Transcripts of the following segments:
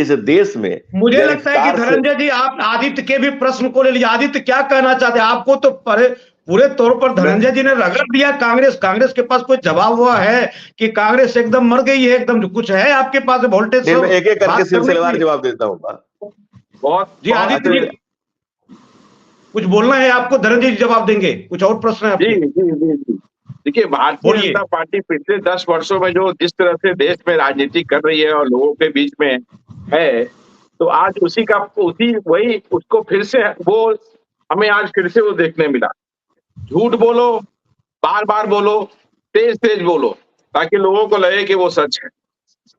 इस देश में मुझे लगता है कि धनंजय जी आप आदित्य के भी प्रश्न को ले लीजिए। आदित्य क्या कहना चाहते हैं? आपको तो पूरे तौर पर धनंजय जी ने रगड़ दिया कांग्रेस के पास कोई जवाब हुआ है कि कांग्रेस एकदम मर गई है, एकदम कुछ है आपके पास वोल्टेज? एक एक करके सिलसिलेवार जवाब देता हूँ। बहुत जी आदित्य जी कुछ बोलना है आपको? धनंजय जी जवाब देंगे, कुछ और प्रश्न है आपके? जी। देखिए, भारतीय जनता पार्टी पिछले 10 वर्षों में जो जिस तरह से देश में राजनीति कर रही है और लोगों के बीच में है, तो आज वही उसको फिर से हमें आज फिर से वो देखने मिला। झूठ बोलो, बार बार बोलो, तेज तेज बोलो, ताकि लोगों को लगे कि वो सच है।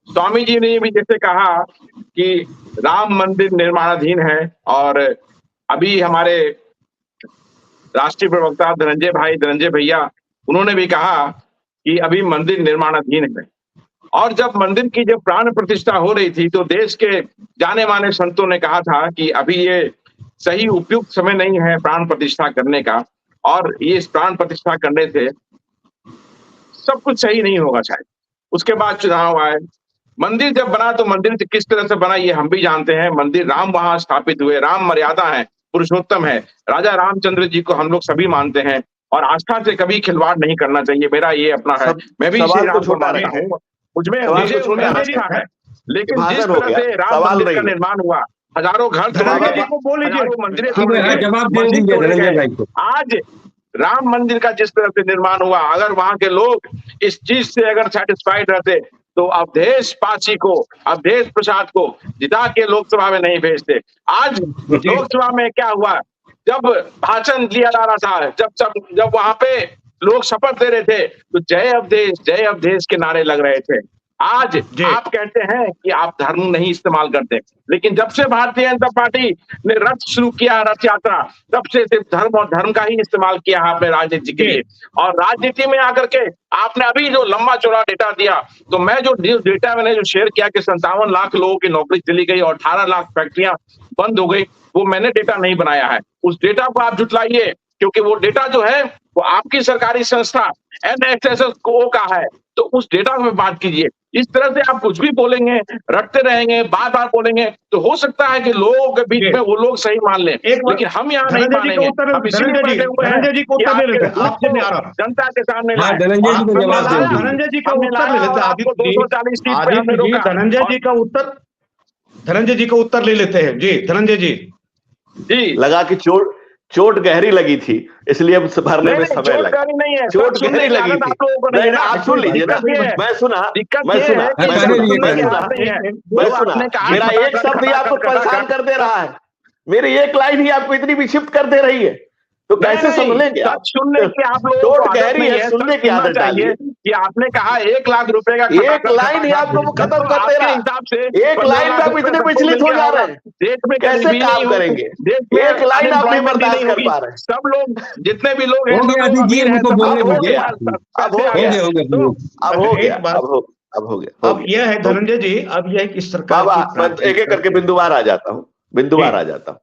स्वामी जी ने भी जैसे कहा कि राम मंदिर निर्माणाधीन है, और अभी हमारे राष्ट्रीय प्रवक्ता धनंजय भैया उन्होंने भी कहा कि अभी मंदिर निर्माणाधीन है। और जब मंदिर की जब प्राण प्रतिष्ठा हो रही थी तो देश के जाने माने संतों ने कहा था कि अभी ये सही उपयुक्त समय नहीं है प्राण प्रतिष्ठा करने का, और ये इस प्राण प्रतिष्ठा करने से सब कुछ सही नहीं होगा शायद। उसके बाद चुनाव आए, मंदिर जब बना तो मंदिर किस तरह से बना ये हम भी जानते हैं। मंदिर राम वहां स्थापित हुए, राम मर्यादा है, पुरुषोत्तम है, राजा रामचंद्र जी को हम लोग सभी मानते हैं, और आस्था से कभी खिलवाड़ नहीं करना चाहिए, मेरा ये अपना है। मैं भी श्री राम को मानता हूँ, मुझे आस्था है, लेकिन जिस तरह से राम मंदिर का निर्माण हुआ, हजारों घर आज राम मंदिर का जिस तरह से निर्माण हुआ, अगर वहां के लोग इस चीज से अगर सेटिस्फाइड रहते तो अवधेश पाची को, अवधेश प्रसाद को जिता के लोकसभा में नहीं भेजते। आज लोकसभा में क्या हुआ, जब भाषण दिया जा रहा था, जब वहां पे लोग शपथ दे रहे थे तो जय अवधेश के नारे लग रहे थे। आज आप कहते हैं कि आप धर्म नहीं इस्तेमाल करते, लेकिन जब से भारतीय जनता पार्टी ने रथ शुरू किया, रथ यात्रा, तब से सिर्फ धर्म और धर्म का ही इस्तेमाल किया है आपने राजनीति के लिए। और राजनीति में आकर के आपने अभी जो लंबा चौड़ा डेटा दिया, तो मैं जो डेटा मैंने जो शेयर किया कि 57 लाख लोगों की नौकरी चली गई और 18 लाख फैक्ट्रियां बंद हो गई, वो मैंने डेटा नहीं बनाया है। उस डेटा को आप जुटलाइए, क्योंकि वो डेटा जो है वो आपकी सरकारी संस्था NSSO का है, तो उस डेटा में बात कीजिए। इस तरह से आप कुछ भी बोलेंगे, रटते रहेंगे, बार बार बोलेंगे, तो हो सकता है कि लोगों के बीच में वो लोग सही मान लें, लेकिन हम यहाँ नहीं मानेंगे। हम इसीलिए बैठे हुए हैं जनता के सामने धनंजय जी का उत्तर ले लेते हैं। धनंजय जी का उत्तर ले लेते हैं। जी धनंजय जी लगा कि चोट गहरी लगी थी, इसलिए अब भरने में समय लगा। चोट गहरी लगी थी। नहीं, आप सुन लीजिए ना, मैं सुना। मेरा एक शब्द ही आपको परेशान कर दे रहा है, मेरी एक लाइन ही आपको इतनी विक्षिप्त कर दे रही है, तो कैसे सुन लेंगे आप? सुनने की आप लोग चोट गहरी है, सुनने की आदत डालिए कि आपने कहा 1 लाख रुपए का एक लाइन ही आपको खत्म कर दे रहा है हिसाब से। एक लाइन में आप इतने विचलित हो जा रहे हैं, देश में कैसे काम करेंगे? एक लाइन आप नहीं बर्दाश्त कर पा रहे। सब लोग जितने भी लोग हैं, अब हो गया। अब यह है धनंजय जी, अब यह कि सरकार एक एक करके बिंदुवार आ जाता हूँ।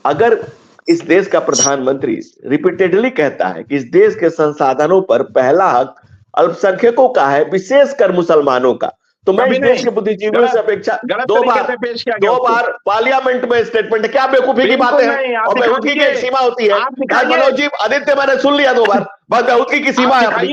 अगर इस देश का प्रधानमंत्री रिपीटेडली कहता है कि इस देश के संसाधनों पर पहला हक अल्पसंख्यकों का है, विशेषकर मुसलमानों का, तो मैं इस देश के बुद्धिजीवियों से अपेक्षा दो बार पार्लियामेंट में स्टेटमेंट, क्या बेवकूफी की बातें हैं? और बेवकूफी की एक सीमा होती है। मनोज जी, आदित्य, मैंने सुन लिया 2 बार, बस बेवकूफी की सीमा है अपनी।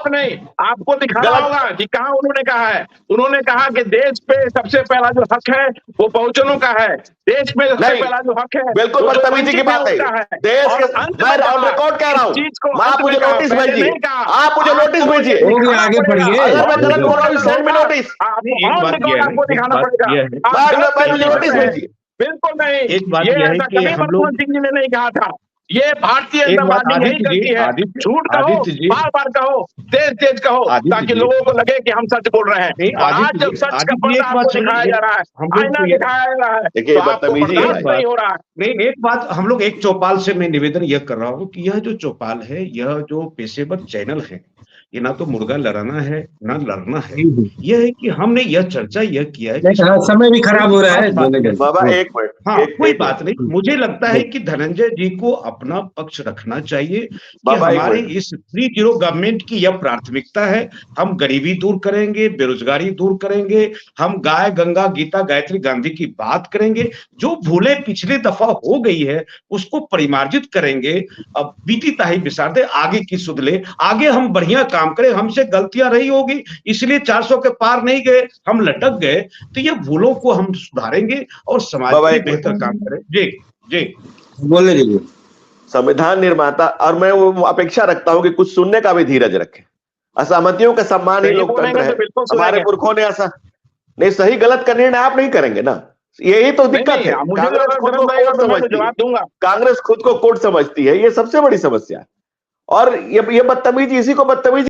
नहीं, आपको दिखाना होगा कि कहाँ उन्होंने कहा है। उन्होंने कहा कि देश पे सबसे पहला जो हक है वो बहुजनों का है। देश में सबसे पहला जो हक है, बिल्कुल बदतमीजी की बात है। देश के मैं रिकॉर्ड कह रहा हूँ, आप मुझे नोटिस भेजिए, आप मुझे नोटिस भेजिए, आगे बढ़िए। अगर मैं गलत बोल रहा हूँ सेंड मी नोटिस, आपको दिखाना पड़ेगा, मुझे नोटिस भेजिए। बिल्कुल नहीं, ये ऐसा कभी मनमोहन सिंह जी ने नहीं कहा था। ये भारतीय जनता पार्टी नहीं करती है। झूठ कहो, बार बार कहो, तेज कहो, ताकि लोगों को लगे कि हम सच बोल रहे हैं। आज जब सच का पर्दा आपको दिखाया जा रहा है, आईना दिखाया जा रहा है, तो आपको बर्दाश्त नहीं हो रहा है। नहीं, एक बात हम लोग एक चौपाल से मैं निवेदन यह कर रहा हूँ कि यह जो चौपाल है, यह जो पेशेवर चैनल है, ये ना तो मुर्गा लड़ाना है ना लड़ना है, यह है कि हमने यह चर्चा यह किया है कि समय भी खराब हो रहा है बाबा एक मिनट, हाँ कोई बात नहीं। मुझे लगता है कि धनंजय जी को अपना पक्ष रखना चाहिए कि बाबा हमारे इस 3-0 गवर्नमेंट की यह प्राथमिकता है। हम गरीबी दूर करेंगे, बेरोजगारी दूर करेंगे, हम गाय गंगा गीता गायत्री गांधी की बात करेंगे, जो भूले पिछली दफा हो गई है उसको परिमार्जित करेंगे। अब बीती ताही बिसार दे, आगे की सुध ले, आगे हम बढ़िया काम करें। हमसे गलतियां रही होगी इसलिए 400 के पार नहीं गए, हम लटक गए, तो ये भूलों को हम सुधारेंगे और समाज के लिए बेहतर काम करें। जी जी बोले जी। संविधान निर्माता, और मैं वो अपेक्षा रखता हूं कि कुछ सुनने का भी धीरज रखें। असहमतियों का सम्मान ही लोकतंत्र है। हमारे पुरखों ने ऐसा नहीं, सही गलत का निर्णय आप नहीं करेंगे ना, यही तो दिक्कत है। कांग्रेस खुद को कोर्ट समझती है, कांग्रेस खुद को कोर्ट समझती है, ये सबसे बड़ी समस्या है। और ये बदतमीजी, इसी को बदतमीजी